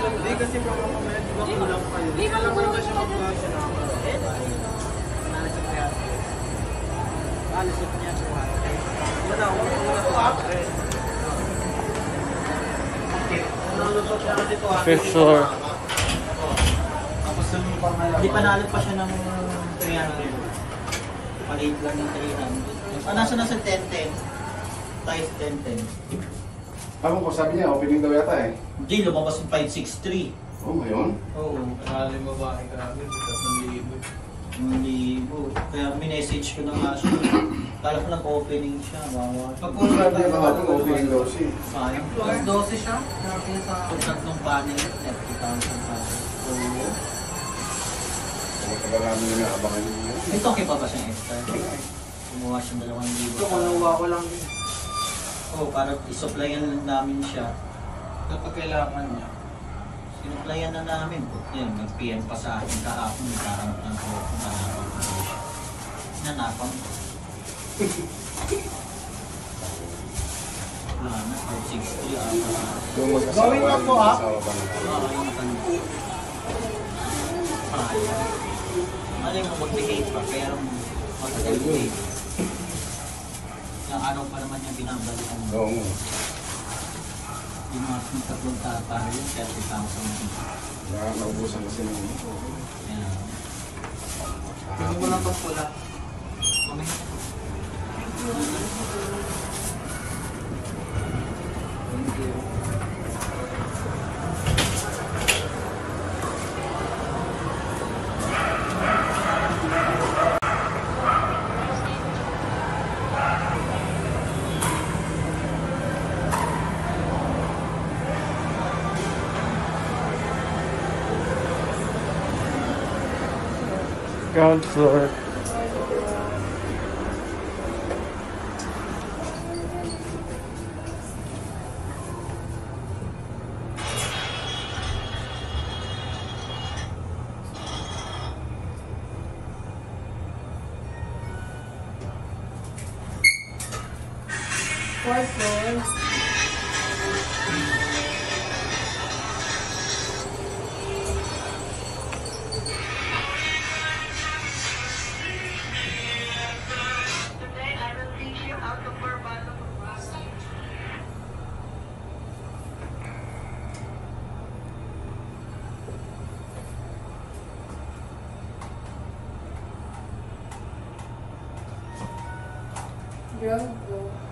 Hindi kasi baka mamaya di ba kulang kayo. Hindi lang naman siya mag-gasya na ako. Nalisot niya. Nalisot niya. Wala ako. Picture. Hindi pa nalit pa siya ng 300. Palit lang ng 300. Nasa 1010. Size 1010. Ako ko sabi niya, opening daw yata eh. Hindi, lumabas yung 563. Oh, ngayon? Oo. Akala yung babae grabe. 1,000. Kaya minessage ko na nga siya. Kala ko nag-opening siya. Wawa. Kung sabi niya kahapon, opening daw siya. Sayang. Plus 12 siya. Natin sa... Pag tatlong panel, 30,000 pa. Oo. Matagal namin na naabangan niya. Ito, okay pa ba siyang extra? Kumuha siyang 2,000. Ito, manuwa ko lang din. Oo, para isupplyan namin siya. Kapag kailangan niya. Sinupplyan na namin. Yan, nag-PM pa sa akin kahapon. Nagkaroon ng nanapang. Wala na, 563 Yung mag-asawa, Gawin mo po, yung ha? mag-asawa ba na? Ano yung mag-behave pa, pero mag-behave. Yung araw pa naman yung binabalikan mo. Oo nga. Yung mga tatlong para yung 30,000. Kaya naubusan kasi ng Yan. Hindi mo lang pag pula. Mamay. Thank you. Ground floor. Fourth floor. Ground floor.